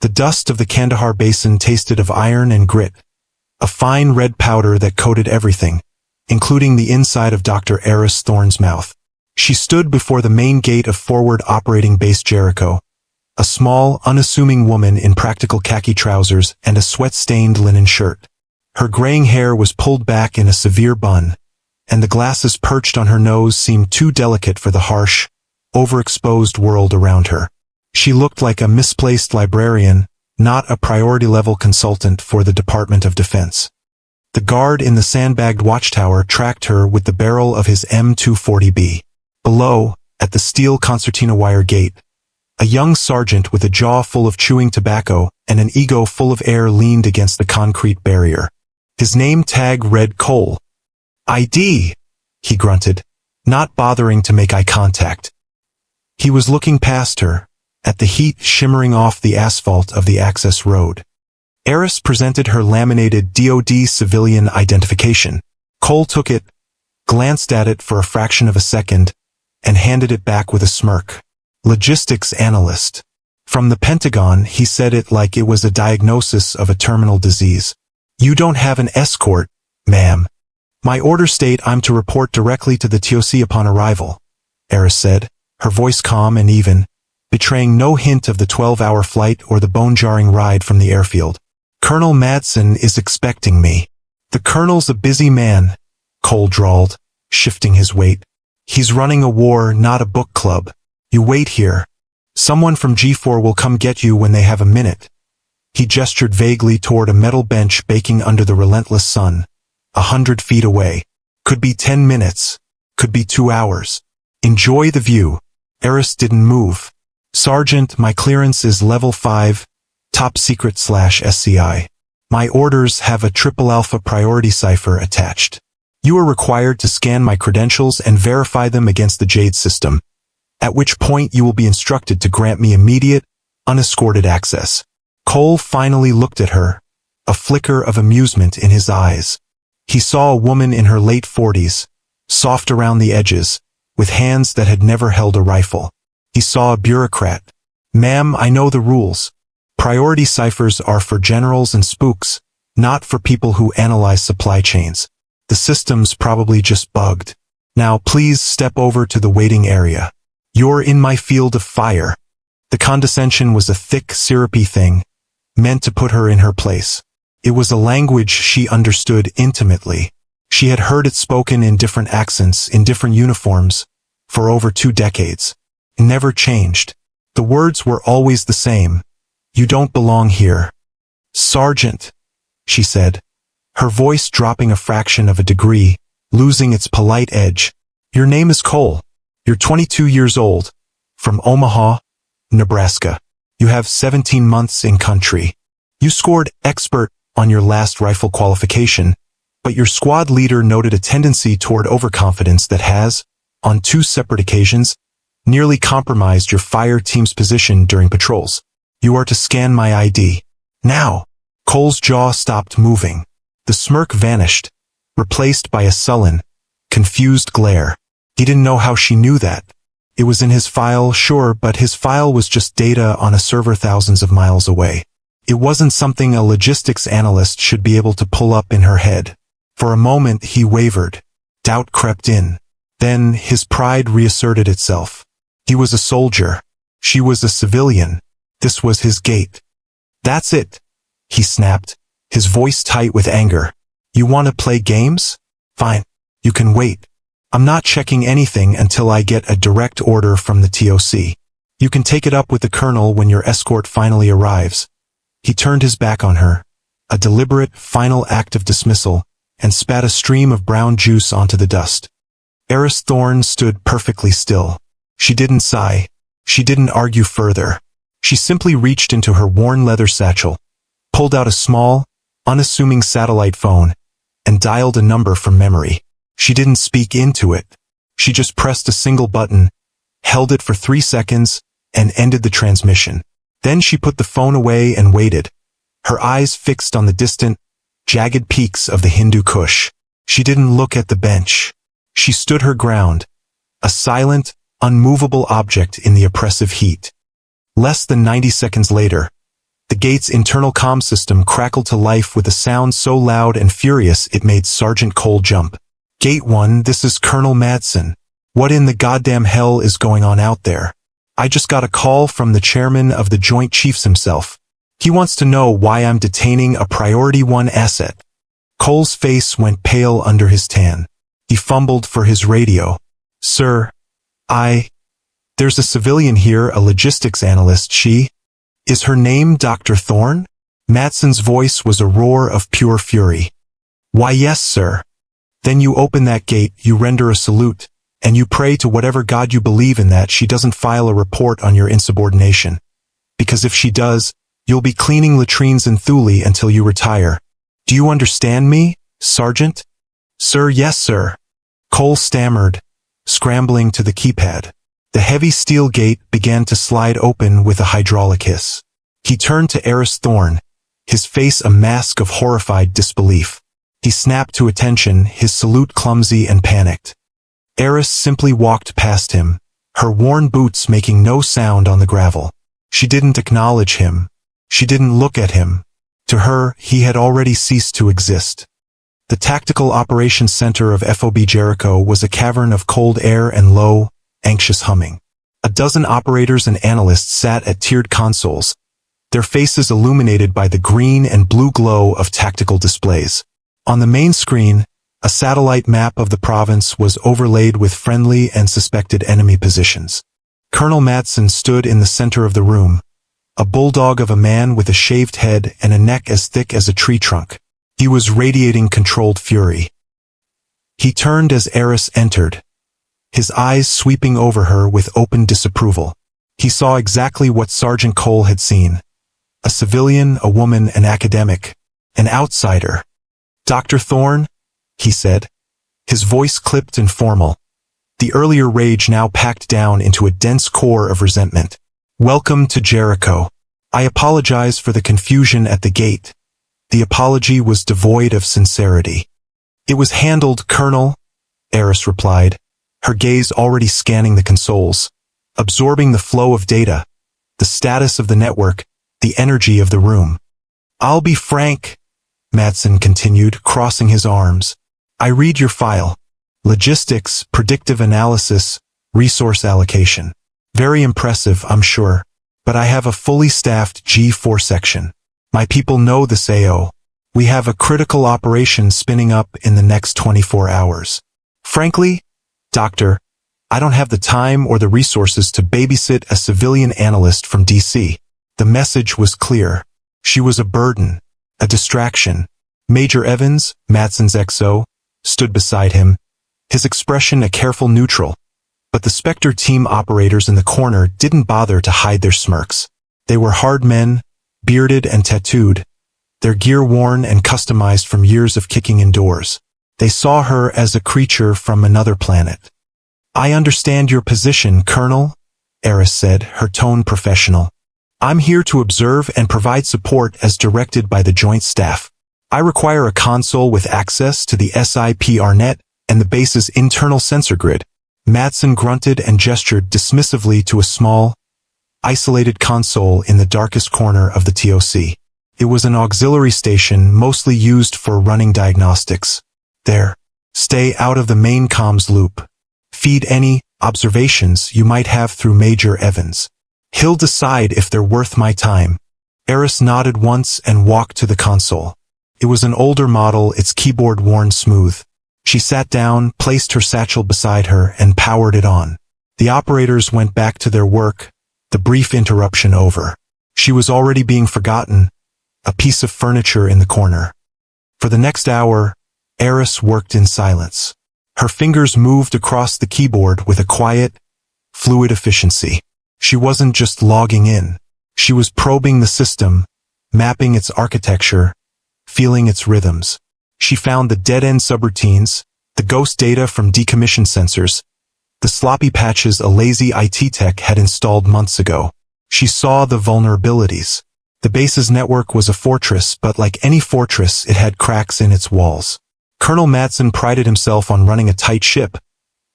The dust of the Kandahar basin tasted of iron and grit, a fine red powder that coated everything, including the inside of Dr. Eris Thorne's mouth. She stood before the main gate of Forward Operating Base Jericho, a small, unassuming woman in practical khaki trousers and a sweat-stained linen shirt. Her graying hair was pulled back in a severe bun, and the glasses perched on her nose seemed too delicate for the harsh, overexposed world around her. She looked like a misplaced librarian, not a priority-level consultant for the Department of Defense. The guard in the sandbagged watchtower tracked her with the barrel of his M240B. Below, at the steel concertina wire gate, a young sergeant with a jaw full of chewing tobacco and an ego full of air leaned against the concrete barrier. His name tag read Cole. "ID," he grunted, not bothering to make eye contact. He was looking past her, at the heat shimmering off the asphalt of the access road. Eris presented her laminated DoD civilian identification. Cole took it, glanced at it for a fraction of a second, and handed it back with a smirk. Logistics analyst. From the Pentagon, he said it like it was a diagnosis of a terminal disease. "You don't have an escort, ma'am." "My orders state I'm to report directly to the TOC upon arrival," Eris said, her voice calm and even, betraying no hint of the 12-hour flight or the bone-jarring ride from the airfield. "Colonel Madsen is expecting me." "The colonel's a busy man," Cole drawled, shifting his weight. "He's running a war, not a book club. You wait here. Someone from G4 will come get you when they have a minute." He gestured vaguely toward a metal bench baking under the relentless sun, 100 feet away. "Could be 10 minutes. Could be 2 hours. Enjoy the view." Eris didn't move. "Sergeant, my clearance is level 5, top secret/SCI. My orders have a triple alpha priority cipher attached. You are required to scan my credentials and verify them against the Jade system, at which point you will be instructed to grant me immediate, unescorted access." Cole finally looked at her, a flicker of amusement in his eyes. He saw a woman in her late 40s, soft around the edges, with hands that had never held a rifle. He saw a bureaucrat. "Ma'am, I know the rules. Priority ciphers are for generals and spooks, not for people who analyze supply chains. The system's probably just bugged. Now please step over to the waiting area. You're in my field of fire." The condescension was a thick, syrupy thing, meant to put her in her place. It was a language she understood intimately. She had heard it spoken in different accents, in different uniforms, for over 2 decades. It never changed. The words were always the same. "You don't belong here." "Sergeant," she said, her voice dropping a fraction of a degree, losing its polite edge. "Your name is Cole. You're 22 years old, from Omaha, Nebraska. You have 17 months in country. You scored expert on your last rifle qualification, but your squad leader noted a tendency toward overconfidence that has, on 2 separate occasions, nearly compromised your fire team's position during patrols. You are to scan my ID. Now." Cole's jaw stopped moving. The smirk vanished, replaced by a sullen, confused glare. He didn't know how she knew that. It was in his file, sure, but his file was just data on a server thousands of miles away. It wasn't something a logistics analyst should be able to pull up in her head. For a moment he wavered. Doubt crept in. Then his pride reasserted itself. He was a soldier. She was a civilian. This was his gate. "That's it," he snapped, his voice tight with anger. "You want to play games? Fine. You can wait. I'm not checking anything until I get a direct order from the TOC. You can take it up with the colonel when your escort finally arrives." He turned his back on her, a deliberate, final act of dismissal, and spat a stream of brown juice onto the dust. Eris Thorne stood perfectly still. She didn't sigh. She didn't argue further. She simply reached into her worn leather satchel, pulled out a small, unassuming satellite phone, and dialed a number from memory. She didn't speak into it. She just pressed a single button, held it for 3 seconds, and ended the transmission. Then she put the phone away and waited, her eyes fixed on the distant, jagged peaks of the Hindu Kush. She didn't look at the bench. She stood her ground, a silent, unmovable object in the oppressive heat. Less than 90 seconds later, the gate's internal comm system crackled to life with a sound so loud and furious it made Sergeant Cole jump. Gate 1, this is Colonel Madsen. What in the goddamn hell is going on out there? I just got a call from the chairman of the Joint Chiefs himself. He wants to know why I'm detaining a Priority 1 asset. Cole's face went pale under his tan. He fumbled for his radio. Sir, there's a civilian here, a logistics analyst. Is her name Dr. Thorne? Madsen's voice was a roar of pure fury. Why yes, sir. Then you open that gate, you render a salute, and you pray to whatever God you believe in that she doesn't file a report on your insubordination. Because if she does, you'll be cleaning latrines in Thule until you retire. Do you understand me, Sergeant? Sir, yes, sir. Cole stammered, scrambling to the keypad. The heavy steel gate began to slide open with a hydraulic hiss. He turned to Eris Thorne, his face a mask of horrified disbelief. He snapped to attention, his salute clumsy and panicked. Eris simply walked past him, her worn boots making no sound on the gravel. She didn't acknowledge him. She didn't look at him. To her, he had already ceased to exist. The Tactical Operations Center of FOB Jericho was a cavern of cold air and low, anxious humming. A dozen operators and analysts sat at tiered consoles, their faces illuminated by the green and blue glow of tactical displays. On the main screen, a satellite map of the province was overlaid with friendly and suspected enemy positions. Colonel Madsen stood in the center of the room, a bulldog of a man with a shaved head and a neck as thick as a tree trunk. He was radiating controlled fury. He turned as Eris entered, his eyes sweeping over her with open disapproval. He saw exactly what Sergeant Cole had seen. A civilian, a woman, an academic, an outsider. Dr. Thorne, he said, his voice clipped and formal. The earlier rage now packed down into a dense core of resentment. Welcome to Jericho. I apologize for the confusion at the gate. The apology was devoid of sincerity. It was handled, Colonel, Eris replied, her gaze already scanning the consoles, absorbing the flow of data, the status of the network, the energy of the room. I'll be frank, Madsen continued, crossing his arms. I read your file. Logistics, predictive analysis, resource allocation. Very impressive, I'm sure. But I have a fully staffed G4 section. My people know this AO. We have a critical operation spinning up in the next 24 hours. Frankly, Doctor, I don't have the time or the resources to babysit a civilian analyst from DC. The message was clear. She was a burden, a distraction. Major Evans, Madsen's XO, stood beside him, his expression a careful neutral. But the Spectre team operators in the corner didn't bother to hide their smirks. They were hard men, bearded and tattooed, their gear worn and customized from years of kicking indoors. They saw her as a creature from another planet. I understand your position, Colonel, Eris said, her tone professional. I'm here to observe and provide support as directed by the Joint Staff. I require a console with access to the SIPRNet and the base's internal sensor grid. Madsen grunted and gestured dismissively to a small, isolated console in the darkest corner of the TOC. It was an auxiliary station mostly used for running diagnostics. There. Stay out of the main comms loop. Feed any observations you might have through Major Evans. He'll decide if they're worth my time. Eris nodded once and walked to the console. It was an older model, its keyboard worn smooth. She sat down, placed her satchel beside her, and powered it on. The operators went back to their work, the brief interruption over. She was already being forgotten, a piece of furniture in the corner. For the next hour, Eris worked in silence. Her fingers moved across the keyboard with a quiet, fluid efficiency. She wasn't just logging in. She was probing the system, mapping its architecture, feeling its rhythms. She found the dead-end subroutines, the ghost data from decommissioned sensors, the sloppy patches a lazy IT tech had installed months ago. She saw the vulnerabilities. The base's network was a fortress, but like any fortress, it had cracks in its walls. Colonel Madsen prided himself on running a tight ship,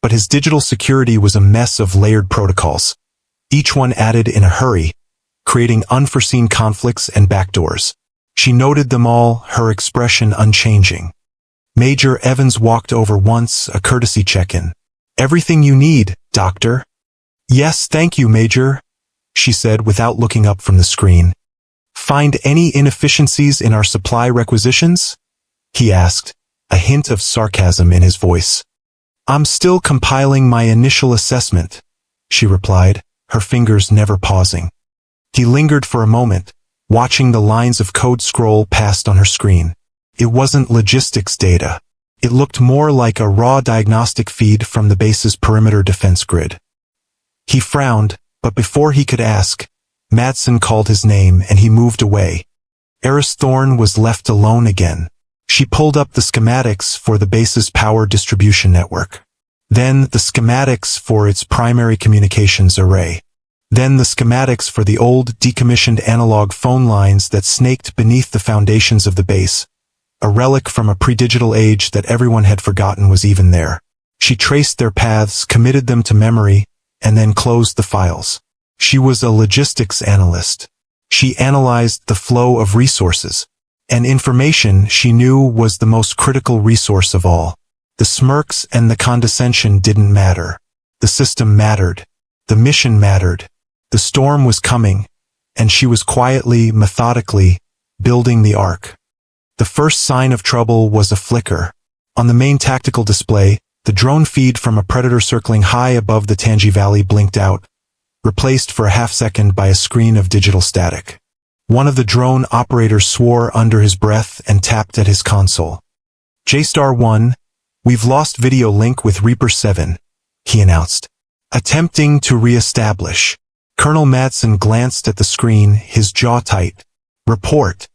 but his digital security was a mess of layered protocols. Each one added in a hurry, creating unforeseen conflicts and backdoors. She noted them all, her expression unchanging. Major Evans walked over once, a courtesy check-in. "Everything you need, Doctor?" "Yes, thank you, Major," she said without looking up from the screen. "Find any inefficiencies in our supply requisitions?" he asked, a hint of sarcasm in his voice. "I'm still compiling my initial assessment," she replied, her fingers never pausing. He lingered for a moment, watching the lines of code scroll past on her screen. It wasn't logistics data. It looked more like a raw diagnostic feed from the base's perimeter defense grid. He frowned, but before he could ask, Madsen called his name and he moved away. Eris Thorne was left alone again. She pulled up the schematics for the base's power distribution network. Then the schematics for its primary communications array. Then the schematics for the old, decommissioned analog phone lines that snaked beneath the foundations of the base. A relic from a pre-digital age that everyone had forgotten was even there. She traced their paths, committed them to memory, and then closed the files. She was a logistics analyst. She analyzed the flow of resources. And information, she knew, was the most critical resource of all. The smirks and the condescension didn't matter. The system mattered. The mission mattered. The storm was coming, and she was quietly, methodically, building the ark. The first sign of trouble was a flicker. On the main tactical display, the drone feed from a predator circling high above the Tangi Valley blinked out, replaced for a half-second by a screen of digital static. One of the drone operators swore under his breath and tapped at his console. "J-Star 1, we've lost video link with Reaper 7, he announced. "Attempting to re-establish." Colonel Madsen glanced at the screen, his jaw tight. "Report."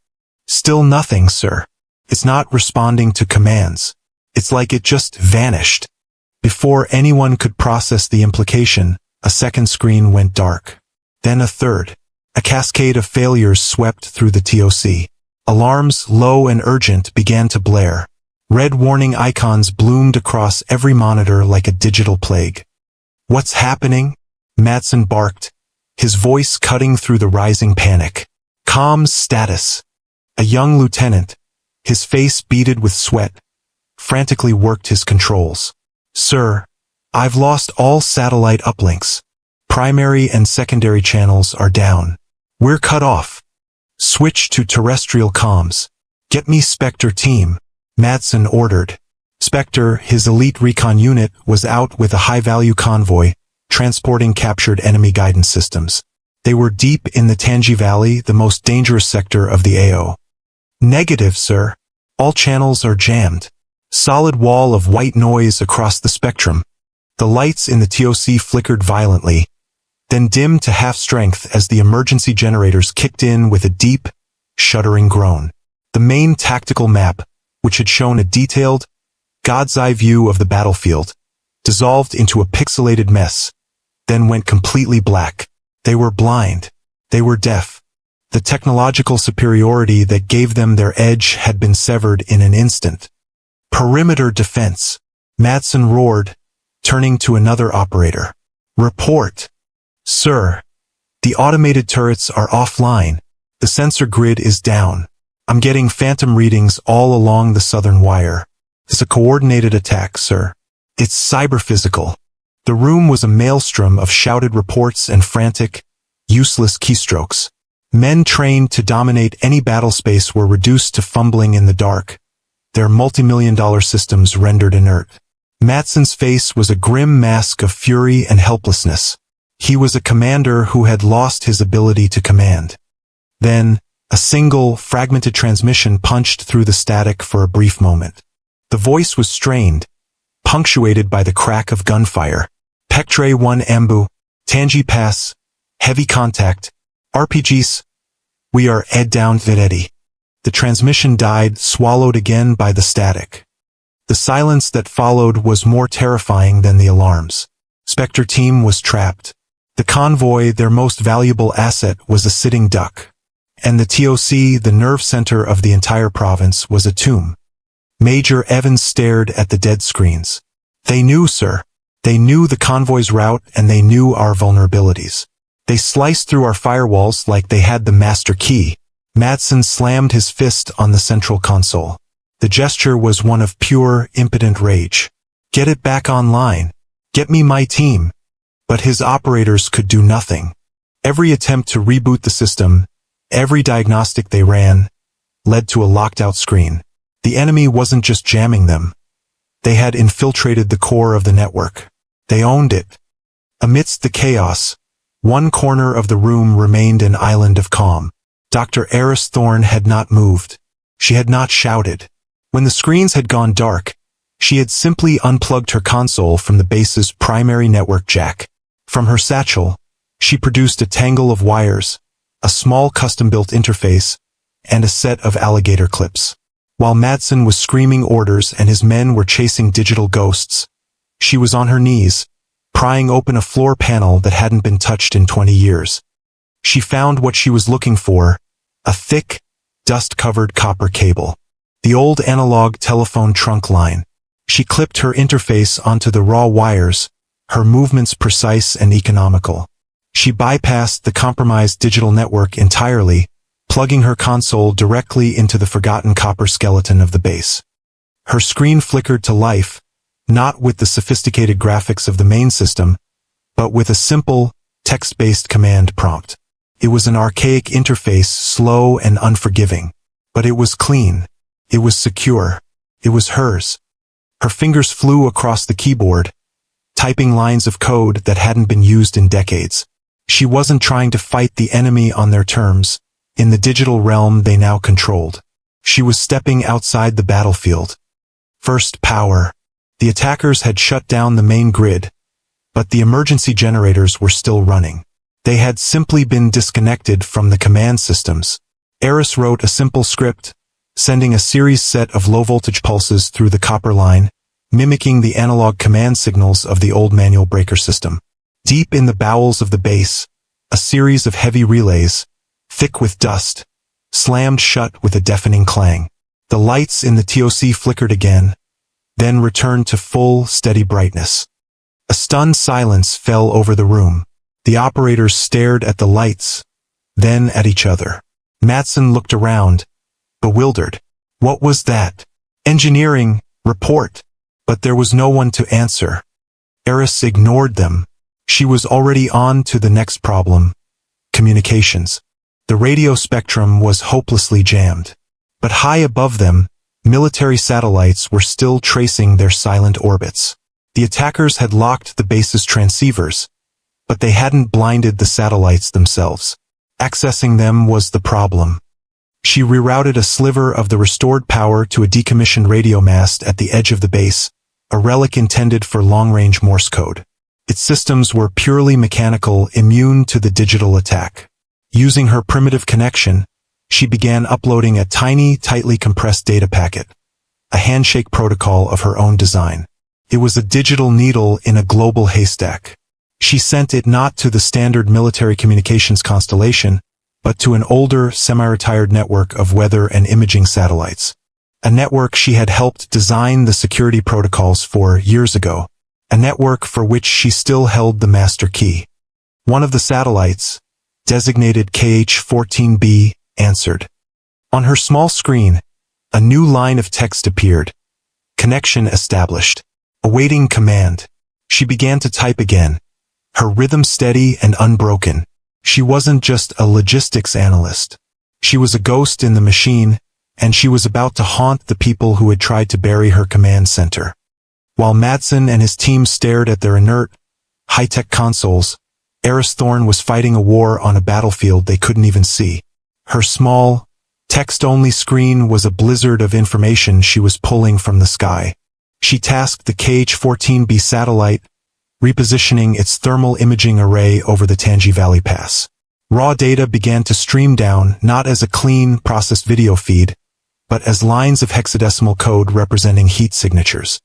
"Still nothing, sir. It's not responding to commands. It's like it just vanished." Before anyone could process the implication, a second screen went dark. Then a third. A cascade of failures swept through the TOC. Alarms, low and urgent, began to blare. Red warning icons bloomed across every monitor like a digital plague. "What's happening?" Madsen barked, his voice cutting through the rising panic. "Comms status." A young lieutenant, his face beaded with sweat, frantically worked his controls. "Sir, I've lost all satellite uplinks. Primary and secondary channels are down. We're cut off. Switch to terrestrial comms. Get me Spectre team," Madsen ordered. Spectre, his elite recon unit, was out with a high-value convoy, transporting captured enemy guidance systems. They were deep in the Tangi Valley, the most dangerous sector of the AO. "Negative, sir. All channels are jammed. Solid wall of white noise across the spectrum." The lights in the TOC flickered violently, then dimmed to half-strength as the emergency generators kicked in with a deep, shuddering groan. The main tactical map, which had shown a detailed, God's-eye view of the battlefield, dissolved into a pixelated mess, then went completely black. They were blind. They were deaf. The technological superiority that gave them their edge had been severed in an instant. "Perimeter defense," Madsen roared, turning to another operator. "Report." "Sir, the automated turrets are offline. The sensor grid is down. I'm getting phantom readings all along the southern wire. It's a coordinated attack, sir. It's cyber-physical." The room was a maelstrom of shouted reports and frantic, useless keystrokes. Men trained to dominate any battle space were reduced to fumbling in the dark, their multi-million-dollar systems rendered inert. Madsen's face was a grim mask of fury and helplessness. He was a commander who had lost his ability to command. Then, a single, fragmented transmission punched through the static for a brief moment. The voice was strained, punctuated by the crack of gunfire. "Pectre 1 Ambu, Tangi Pass, heavy contact, RPGs. We are ed down Videti." The transmission died, swallowed again by the static. The silence that followed was more terrifying than the alarms. Spectre team was trapped. The convoy, their most valuable asset, was a sitting duck. And the TOC, the nerve center of the entire province, was a tomb. Major Evans stared at the dead screens. "They knew, sir. They knew the convoy's route and they knew our vulnerabilities. They sliced through our firewalls like they had the master key. Madsen slammed his fist on the central console. The gesture was one of pure, impotent rage. Get it back online. Get me my team. But his operators could do nothing. Every attempt to reboot the system, every diagnostic they ran, led to a locked-out screen. The enemy wasn't just jamming them. They had infiltrated the core of the network. They owned it. Amidst the chaos, one corner of the room remained an island of calm. Dr. Eris Thorne had not moved. She had not shouted. When the screens had gone dark, she had simply unplugged her console from the base's primary network jack. From her satchel, she produced a tangle of wires, a small custom-built interface, and a set of alligator clips. While Madsen was screaming orders and his men were chasing digital ghosts, she was on her knees, prying open a floor panel that hadn't been touched in 20 years. She found what she was looking for, a thick, dust-covered copper cable. The old analog telephone trunk line. She clipped her interface onto the raw wires, her movements precise and economical. She bypassed the compromised digital network entirely, plugging her console directly into the forgotten copper skeleton of the base. Her screen flickered to life, not with the sophisticated graphics of the main system, but with a simple, text-based command prompt. It was an archaic interface, slow and unforgiving. But it was clean. It was secure. It was hers. Her fingers flew across the keyboard, typing lines of code that hadn't been used in decades. She wasn't trying to fight the enemy on their terms, in the digital realm they now controlled. She was stepping outside the battlefield. First power. The attackers had shut down the main grid, but the emergency generators were still running. They had simply been disconnected from the command systems. Eris wrote a simple script, sending a series set of low-voltage pulses through the copper line, mimicking the analog command signals of the old manual breaker system. Deep in the bowels of the base, a series of heavy relays, thick with dust, slammed shut with a deafening clang. The lights in the TOC flickered again, then returned to full, steady brightness. A stunned silence fell over the room. The operators stared at the lights, then at each other. Madsen looked around, bewildered. What was that? Engineering, report. But there was no one to answer. Eris ignored them. She was already on to the next problem. Communications. The radio spectrum was hopelessly jammed. But high above them, military satellites were still tracing their silent orbits. The attackers had locked the base's transceivers, but they hadn't blinded the satellites themselves. Accessing them was the problem. She rerouted a sliver of the restored power to a decommissioned radio mast at the edge of the base, a relic intended for long-range Morse code. Its systems were purely mechanical, immune to the digital attack. Using her primitive connection, she began uploading a tiny, tightly compressed data packet, a handshake protocol of her own design. It was a digital needle in a global haystack. She sent it not to the standard military communications constellation, but to an older, semi-retired network of weather and imaging satellites. A network she had helped design the security protocols for years ago. A network for which she still held the master key. One of the satellites, designated KH-14B, answered. On her small screen, a new line of text appeared. Connection established. Awaiting command. She began to type again, her rhythm steady and unbroken. She wasn't just a logistics analyst. She was a ghost in the machine, and she was about to haunt the people who had tried to bury her command center. While Madsen and his team stared at their inert, high-tech consoles, Eris Thorne was fighting a war on a battlefield they couldn't even see. Her small, text-only screen was a blizzard of information she was pulling from the sky. She tasked the KH-14B satellite, repositioning its thermal imaging array over the Tangi Valley Pass. Raw data began to stream down not as a clean, processed video feed, but as lines of hexadecimal code representing heat signatures.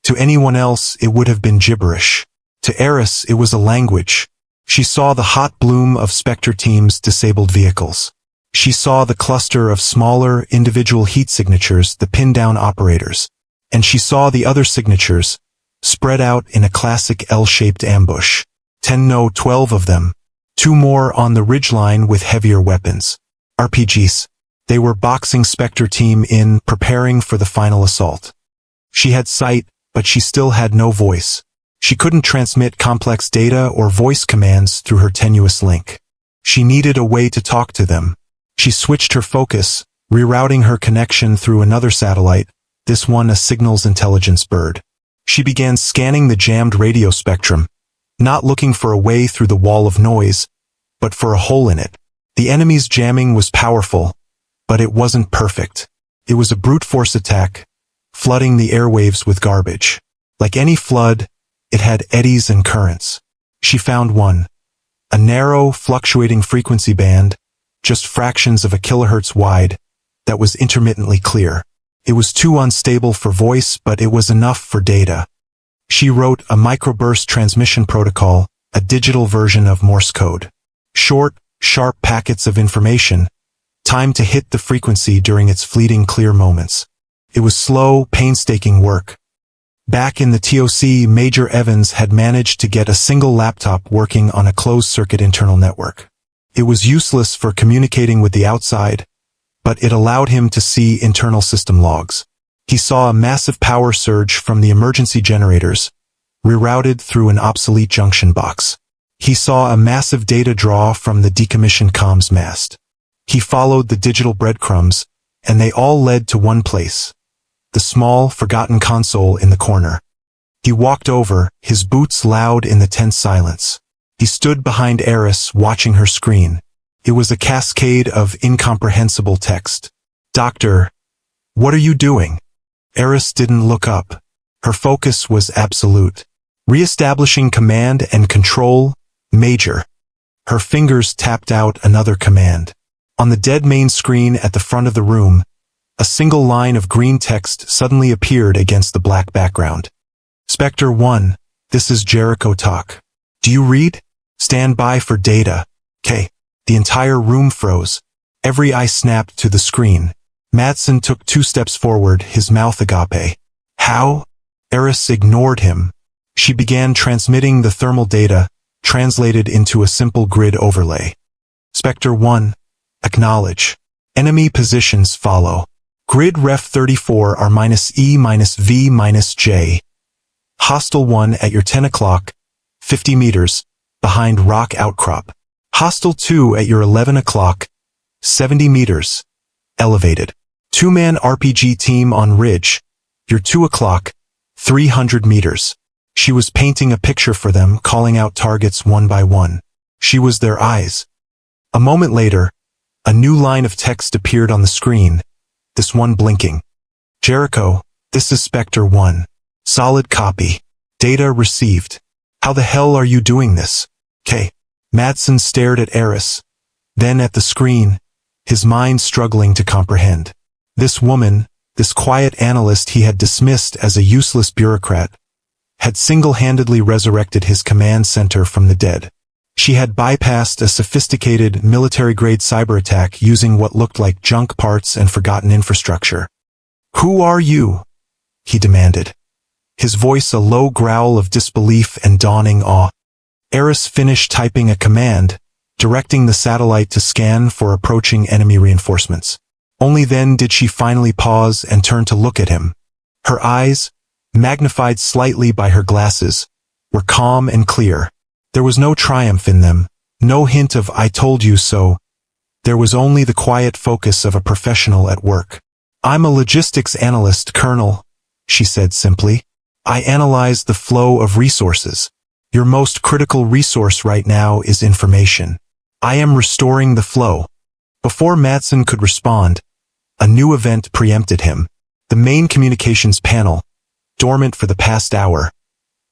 To anyone else, it would have been gibberish. To Eris, it was a language. She saw the hot bloom of Spectre Team's disabled vehicles. She saw the cluster of smaller, individual heat signatures, the pin-down operators. And she saw the other signatures, spread out in a classic L-shaped ambush. 10 no 12 of them, 2 more on the ridgeline with heavier weapons. RPGs. They were boxing Spectre team in, preparing for the final assault. She had sight, but she still had no voice. She couldn't transmit complex data or voice commands through her tenuous link. She needed a way to talk to them. She switched her focus, rerouting her connection through another satellite, this one a signals intelligence bird. She began scanning the jammed radio spectrum, not looking for a way through the wall of noise, but for a hole in it. The enemy's jamming was powerful, but it wasn't perfect. It was a brute force attack, flooding the airwaves with garbage. Like any flood, it had eddies and currents. She found one. A narrow, fluctuating frequency band, just fractions of a kilohertz wide, that was intermittently clear. It was too unstable for voice, but it was enough for data. She wrote a microburst transmission protocol, a digital version of Morse code. Short, sharp packets of information, timed to hit the frequency during its fleeting clear moments. It was slow, painstaking work. Back in the TOC, Major Evans had managed to get a single laptop working on a closed-circuit internal network. It was useless for communicating with the outside, but it allowed him to see internal system logs. He saw a massive power surge from the emergency generators, rerouted through an obsolete junction box. He saw a massive data draw from the decommissioned comms mast. He followed the digital breadcrumbs, and they all led to one place. The small, forgotten console in the corner. He walked over, his boots loud in the tense silence. He stood behind Eris, watching her screen. It was a cascade of incomprehensible text. "Doctor, what are you doing?" Eris didn't look up. Her focus was absolute. Re-establishing command and control, Major. Her fingers tapped out another command. On the dead main screen at the front of the room, a single line of green text suddenly appeared against the black background. "Spectre 1, this is Jericho talk. Do you read? Stand by for data. K." The entire room froze. Every eye snapped to the screen. Madsen took 2 steps forward, his mouth agape. "How?" Eris ignored him. She began transmitting the thermal data, translated into a simple grid overlay. "Spectre 1, acknowledge. Enemy positions follow. Grid ref 34 R-E-V-J. Hostile 1 at your 10 o'clock, 50 meters, behind rock outcrop. Hostile 2 at your 11 o'clock, 70 meters, elevated. 2-man RPG team on ridge, your 2 o'clock, 300 meters. She was painting a picture for them, calling out targets one by one. She was their eyes. A moment later, a new line of text appeared on the screen, this one blinking. "Jericho, this is Spectre 1. Solid copy. Data received. How the hell are you doing this?" K. Madsen stared at Eris, then at the screen, his mind struggling to comprehend. This woman, this quiet analyst he had dismissed as a useless bureaucrat, had single-handedly resurrected his command center from the dead. She had bypassed a sophisticated military-grade cyber attack using what looked like junk parts and forgotten infrastructure. "Who are you?" he demanded, his voice a low growl of disbelief and dawning awe. Eris finished typing a command, directing the satellite to scan for approaching enemy reinforcements. Only then did she finally pause and turn to look at him. Her eyes, magnified slightly by her glasses, were calm and clear. There was no triumph in them, no hint of "I told you so." There was only the quiet focus of a professional at work. "I'm a logistics analyst, Colonel," she said simply. "I analyze the flow of resources. Your most critical resource right now is information. I am restoring the flow." Before Madsen could respond, a new event preempted him. The main communications panel, dormant for the past hour,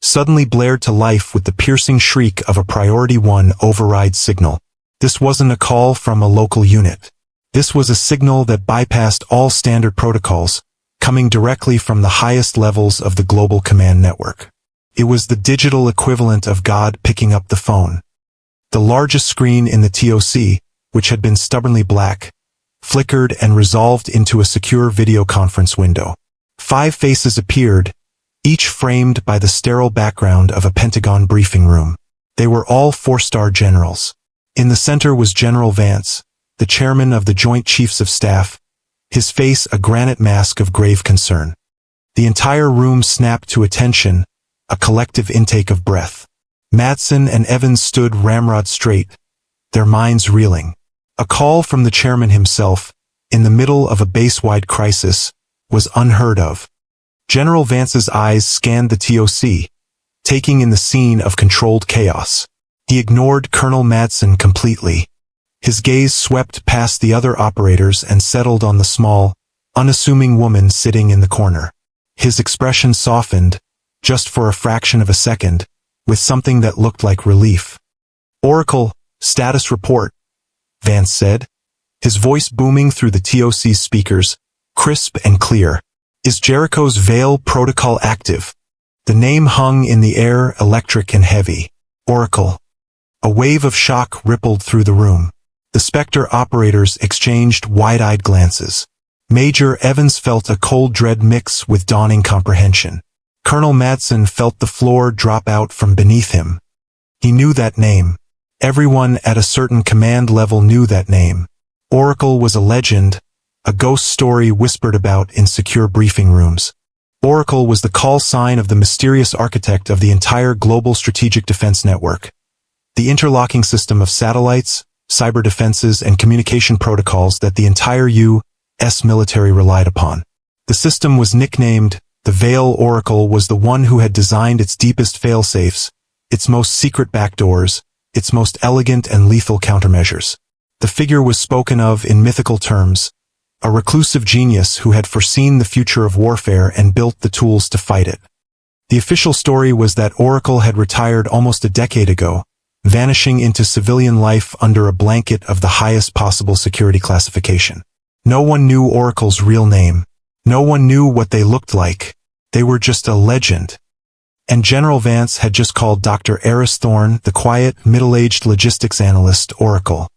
suddenly blared to life with the piercing shriek of a Priority 1 override signal. This wasn't a call from a local unit. This was a signal that bypassed all standard protocols, coming directly from the highest levels of the global command network. It was the digital equivalent of God picking up the phone. The largest screen in the TOC, which had been stubbornly black, flickered and resolved into a secure video conference window. 5 faces appeared, each framed by the sterile background of a Pentagon briefing room. They were all 4-star generals. In the center was General Vance, the chairman of the Joint Chiefs of Staff, his face a granite mask of grave concern. The entire room snapped to attention, a collective intake of breath. Madsen and Evans stood ramrod straight, their minds reeling. A call from the chairman himself, in the middle of a base-wide crisis, was unheard of. General Vance's eyes scanned the TOC, taking in the scene of controlled chaos. He ignored Colonel Madsen completely. His gaze swept past the other operators and settled on the small, unassuming woman sitting in the corner. His expression softened, just for a fraction of a second, with something that looked like relief. "Oracle, status report," Vance said, his voice booming through the TOC's speakers, crisp and clear. "Is Jericho's Veil protocol active?" The name hung in the air, electric and heavy. Oracle. A wave of shock rippled through the room. The Spectre operators exchanged wide-eyed glances. Major Evans felt a cold dread mix with dawning comprehension. Colonel Madsen felt the floor drop out from beneath him. He knew that name. Everyone at a certain command level knew that name. Oracle was a legend, a ghost story whispered about in secure briefing rooms. Oracle was the call sign of the mysterious architect of the entire global strategic defense network. The interlocking system of satellites, cyber defenses, and communication protocols that the entire U.S. military relied upon. The system was nicknamed the Veil. Oracle was the one who had designed its deepest failsafes, its most secret backdoors, its most elegant and lethal countermeasures. The figure was spoken of in mythical terms, a reclusive genius who had foreseen the future of warfare and built the tools to fight it. The official story was that Oracle had retired almost a decade ago, vanishing into civilian life under a blanket of the highest possible security classification. No one knew Oracle's real name. No one knew what they looked like. They were just a legend. And General Vance had just called Dr. Eris Thorne, the quiet, middle-aged logistics analyst, Oracle.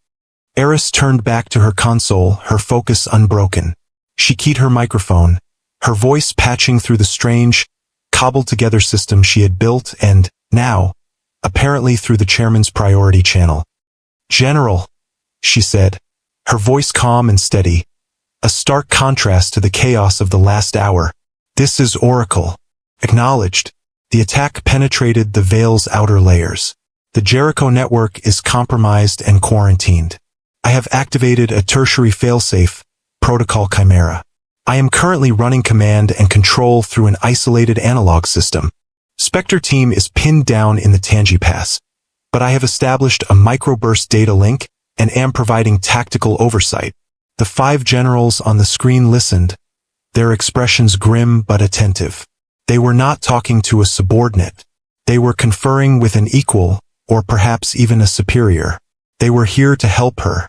Eris turned back to her console, her focus unbroken. She keyed her microphone, her voice patching through the strange, cobbled-together system she had built and, now, apparently through the chairman's priority channel. "General," she said, her voice calm and steady, a stark contrast to the chaos of the last hour. "This is Oracle." Acknowledged. The attack penetrated the Veil's outer layers. The Jericho network is compromised and quarantined. I have activated a tertiary failsafe, Protocol Chimera. I am currently running command and control through an isolated analog system. Spectre team is pinned down in the Tangi Pass, but I have established a microburst data link and am providing tactical oversight. The 5 generals on the screen listened, their expressions grim but attentive. They were not talking to a subordinate. They were conferring with an equal, or perhaps even a superior. They were here to help her.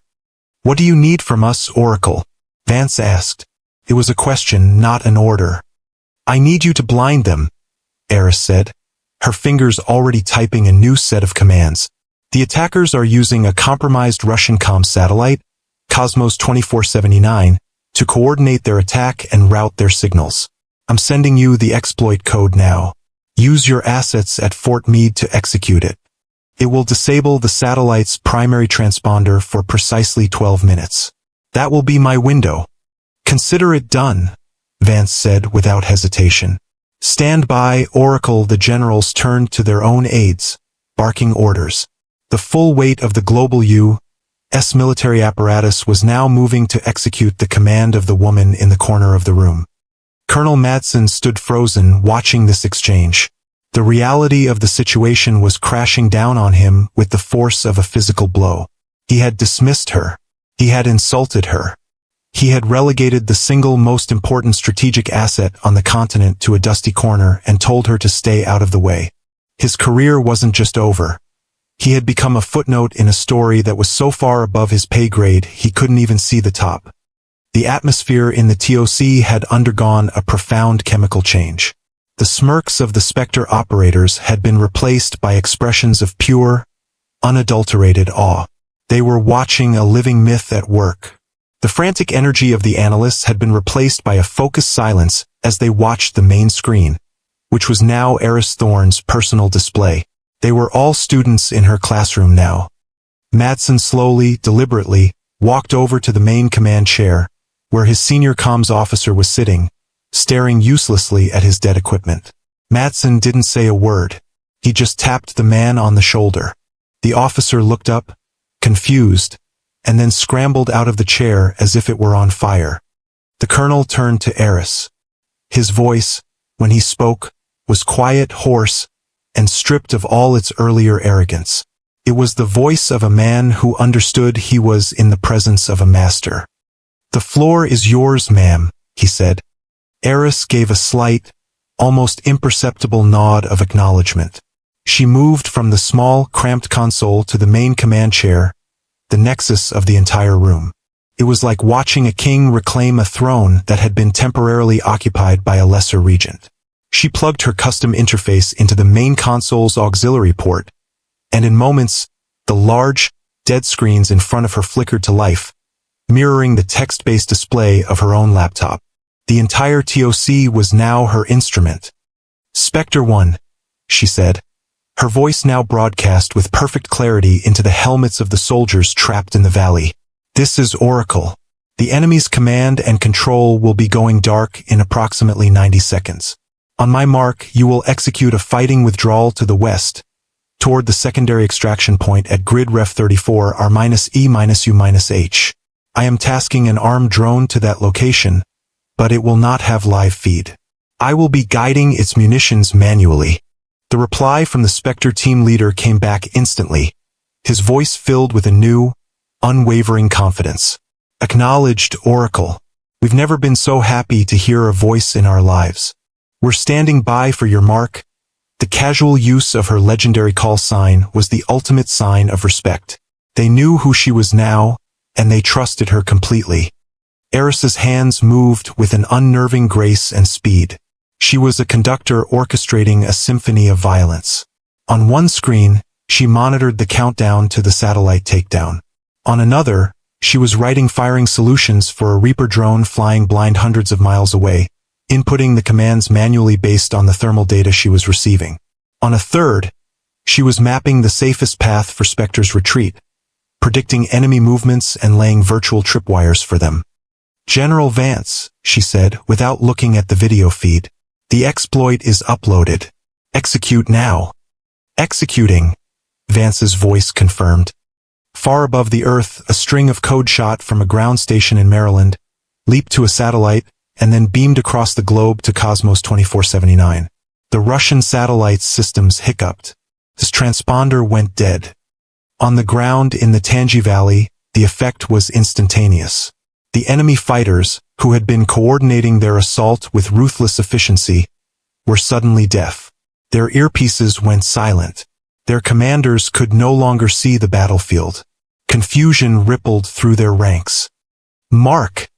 "What do you need from us, Oracle?" Vance asked. It was a question, not an order. "I need you to blind them," Eris said, her fingers already typing a new set of commands. "The attackers are using a compromised Russian comm satellite, Cosmos 2479, to coordinate their attack and route their signals. I'm sending you the exploit code now. Use your assets at Fort Meade to execute it. It will disable the satellite's primary transponder for precisely 12 minutes. That will be my window." "Consider it done," Vance said without hesitation. "Stand by, Oracle." The generals turned to their own aides, barking orders. The full weight of the global U.S. military apparatus was now moving to execute the command of the woman in the corner of the room. Colonel Madsen stood frozen, watching this exchange. The reality of the situation was crashing down on him with the force of a physical blow. He had dismissed her. He had insulted her. He had relegated the single most important strategic asset on the continent to a dusty corner and told her to stay out of the way. His career wasn't just over. He had become a footnote in a story that was so far above his pay grade he couldn't even see the top. The atmosphere in the TOC had undergone a profound chemical change. The smirks of the Spectre operators had been replaced by expressions of pure, unadulterated awe. They were watching a living myth at work. The frantic energy of the analysts had been replaced by a focused silence as they watched the main screen, which was now Eris Thorne's personal display. They were all students in her classroom now. Madsen slowly, deliberately, walked over to the main command chair, where his senior comms officer was sitting, staring uselessly at his dead equipment. Madsen didn't say a word. He just tapped the man on the shoulder. The officer looked up, confused, and then scrambled out of the chair as if it were on fire. The colonel turned to Eris. His voice, when he spoke, was quiet, hoarse, and stripped of all its earlier arrogance. It was the voice of a man who understood he was in the presence of a master. "The floor is yours, ma'am," he said. Eris gave a slight, almost imperceptible nod of acknowledgement. She moved from the small, cramped console to the main command chair, the nexus of the entire room. It was like watching a king reclaim a throne that had been temporarily occupied by a lesser regent. She plugged her custom interface into the main console's auxiliary port, and in moments, the large, dead screens in front of her flickered to life, mirroring the text-based display of her own laptop. The entire TOC was now her instrument. "Spectre 1, she said, her voice now broadcast with perfect clarity into the helmets of the soldiers trapped in the valley. "This is Oracle. The enemy's command and control will be going dark in approximately 90 seconds. On my mark, you will execute a fighting withdrawal to the west, toward the secondary extraction point at grid ref 34 R-E-U-H. I am tasking an armed drone to that location, but it will not have live feed. I will be guiding its munitions manually." The reply from the Spectre team leader came back instantly, his voice filled with a new, unwavering confidence. "Acknowledged, Oracle. We've never been so happy to hear a voice in our lives. We're standing by for your mark." The casual use of her legendary call sign was the ultimate sign of respect. They knew who she was now, and they trusted her completely. Eris's hands moved with an unnerving grace and speed. She was a conductor orchestrating a symphony of violence. On one screen, she monitored the countdown to the satellite takedown. On another, she was writing firing solutions for a Reaper drone flying blind hundreds of miles away, inputting the commands manually based on the thermal data she was receiving. On a third, she was mapping the safest path for Spectre's retreat, predicting enemy movements and laying virtual tripwires for them. "General Vance," she said, without looking at the video feed. "The exploit is uploaded. Execute now." "Executing," Vance's voice confirmed. Far above the Earth, a string of code shot from a ground station in Maryland, leaped to a satellite, and then beamed across the globe to Cosmos 2479. The Russian satellite's systems hiccuped. His transponder went dead. On the ground in the Tangi Valley, the effect was instantaneous. The enemy fighters, who had been coordinating their assault with ruthless efficiency, were suddenly deaf. Their earpieces went silent. Their commanders could no longer see the battlefield. Confusion rippled through their ranks. "Mark,"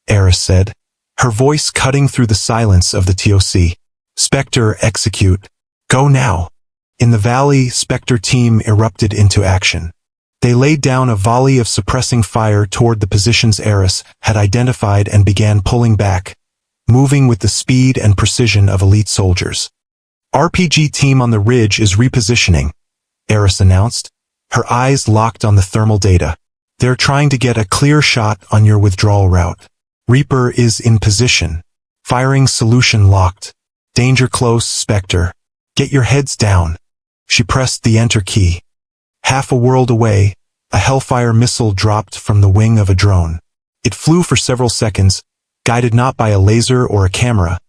Eris said, her voice cutting through the silence of the TOC. "Spectre, execute. Go now." In the valley, Spectre team erupted into action. They laid down a volley of suppressing fire toward the positions Eris had identified and began pulling back, moving with the speed and precision of elite soldiers. "RPG team on the ridge is repositioning," Eris announced, her eyes locked on the thermal data. "They're trying to get a clear shot on your withdrawal route. Reaper is in position. Firing solution locked. Danger close, Spectre. Get your heads down." She pressed the enter key. Half a world away, a Hellfire missile dropped from the wing of a drone. It flew for several seconds, guided not by a laser or a camera,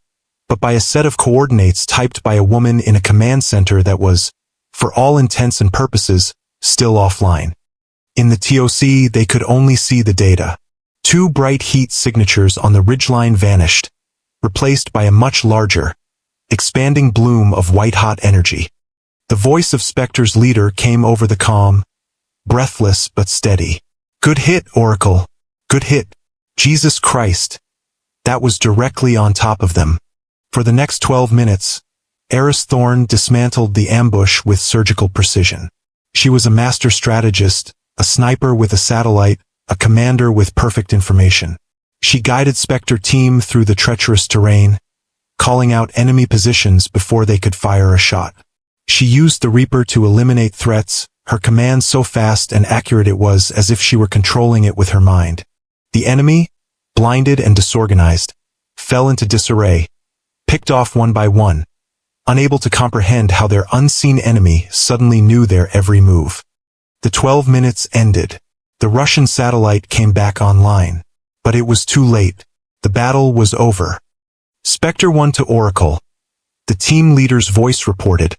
but by a set of coordinates typed by a woman in a command center that was, for all intents and purposes, still offline. In the TOC, they could only see the data. 2 bright heat signatures on the ridgeline vanished, replaced by a much larger, expanding bloom of white-hot energy. The voice of Spectre's leader came over the comm, breathless but steady. "Good hit, Oracle. Good hit. Jesus Christ." That was directly on top of them. For the next 12 minutes, Eris Thorn dismantled the ambush with surgical precision. She was a master strategist, a sniper with a satellite, a commander with perfect information. She guided Spectre team through the treacherous terrain, calling out enemy positions before they could fire a shot. She used the Reaper to eliminate threats, her command so fast and accurate it was as if she were controlling it with her mind. The enemy, blinded and disorganized, fell into disarray, picked off one by one, unable to comprehend how their unseen enemy suddenly knew their every move. The 12 minutes ended. The Russian satellite came back online. But it was too late. The battle was over. Spectre 1 to Oracle. The team leader's voice reported,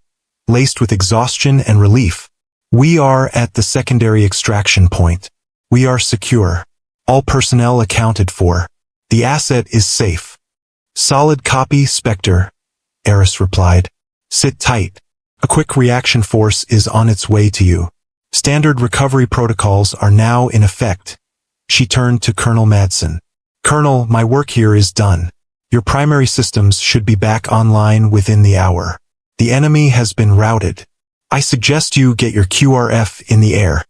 laced with exhaustion and relief. We are at the secondary extraction point. We are secure. All personnel accounted for. The asset is safe. Solid copy, Spectre, Eris replied. Sit tight. A quick reaction force is on its way to you. Standard recovery protocols are now in effect. She turned to Colonel Madsen. Colonel, my work here is done. Your primary systems should be back online within the hour. The enemy has been routed. I suggest you get your QRF in the air.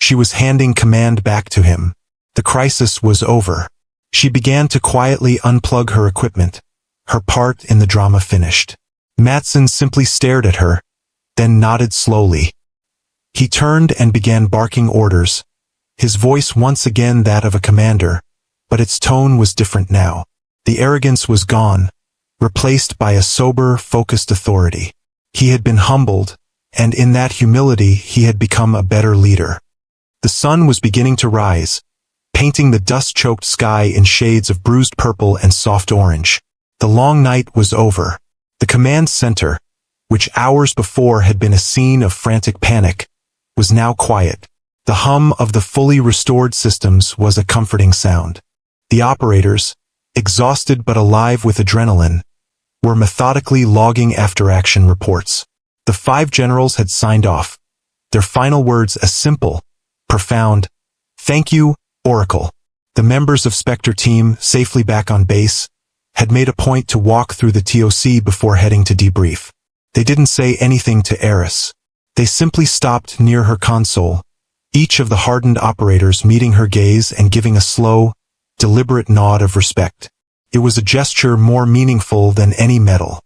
She was handing command back to him. The crisis was over. She began to quietly unplug her equipment. Her part in the drama finished. Madsen simply stared at her, then nodded slowly. He turned and began barking orders, his voice once again that of a commander, but its tone was different now. The arrogance was gone, replaced by a sober, focused authority. He had been humbled, and in that humility he had become a better leader. The sun was beginning to rise, painting the dust-choked sky in shades of bruised purple and soft orange. The long night was over. The command center, which hours before had been a scene of frantic panic, was now quiet. The hum of the fully restored systems was a comforting sound. The operators, exhausted but alive with adrenaline, were methodically logging after-action reports. The 5 generals had signed off, their final words a simple, profound, "Thank you, Oracle." The members of Spectre team, safely back on base, had made a point to walk through the TOC before heading to debrief. They didn't say anything to Eris. They simply stopped near her console, each of the hardened operators meeting her gaze and giving a slow, deliberate nod of respect. It was a gesture more meaningful than any medal.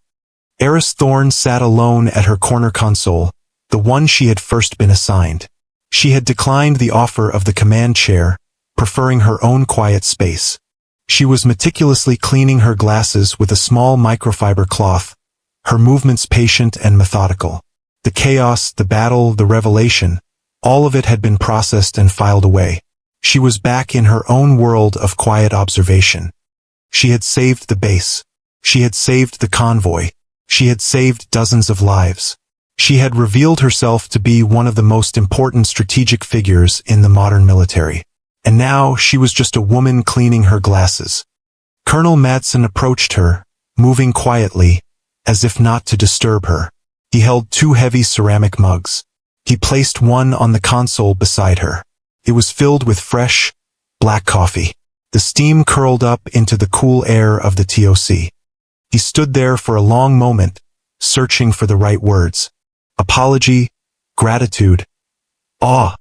Eris Thorne sat alone at her corner console, the one she had first been assigned. She had declined the offer of the command chair, preferring her own quiet space. She was meticulously cleaning her glasses with a small microfiber cloth, her movements patient and methodical. The chaos, the battle, the revelation, all of it had been processed and filed away. She was back in her own world of quiet observation. She had saved the base. She had saved the convoy. She had saved dozens of lives. She had revealed herself to be one of the most important strategic figures in the modern military. And now she was just a woman cleaning her glasses. Colonel Madsen approached her, moving quietly, as if not to disturb her. He held 2 heavy ceramic mugs. He placed one on the console beside her. It was filled with fresh, black coffee. The steam curled up into the cool air of the TOC. He stood there for a long moment, searching for the right words. Apology, gratitude, awe.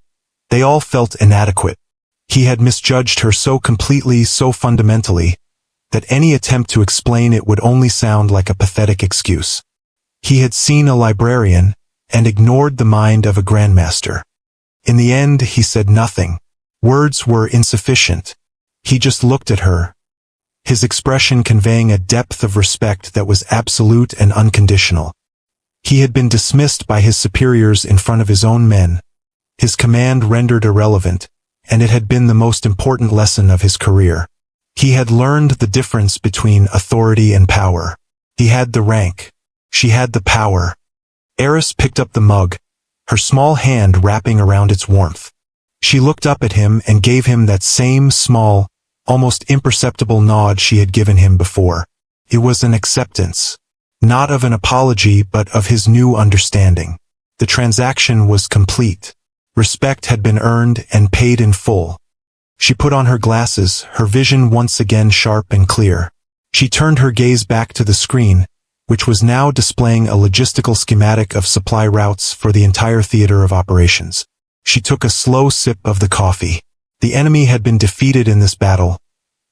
They all felt inadequate. He had misjudged her so completely, so fundamentally, that any attempt to explain it would only sound like a pathetic excuse. He had seen a librarian and ignored the mind of a grandmaster. In the end, he said nothing. Words were insufficient. He just looked at her, his expression conveying a depth of respect that was absolute and unconditional. He had been dismissed by his superiors in front of his own men, his command rendered irrelevant, and it had been the most important lesson of his career. He had learned the difference between authority and power. He had the rank. She had the power. Eris picked up the mug, her small hand wrapping around its warmth. She looked up at him and gave him that same small, almost imperceptible nod she had given him before. It was an acceptance, not of an apology but of his new understanding. The transaction was complete. Respect had been earned and paid in full. She put on her glasses, her vision once again sharp and clear. She turned her gaze back to the screen, which was now displaying a logistical schematic of supply routes for the entire theater of operations. She took a slow sip of the coffee. The enemy had been defeated in this battle,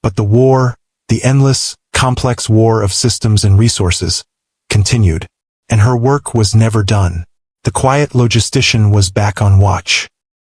but the war, the endless, complex war of systems and resources, continued, and her work was never done. The quiet logistician was back on watch.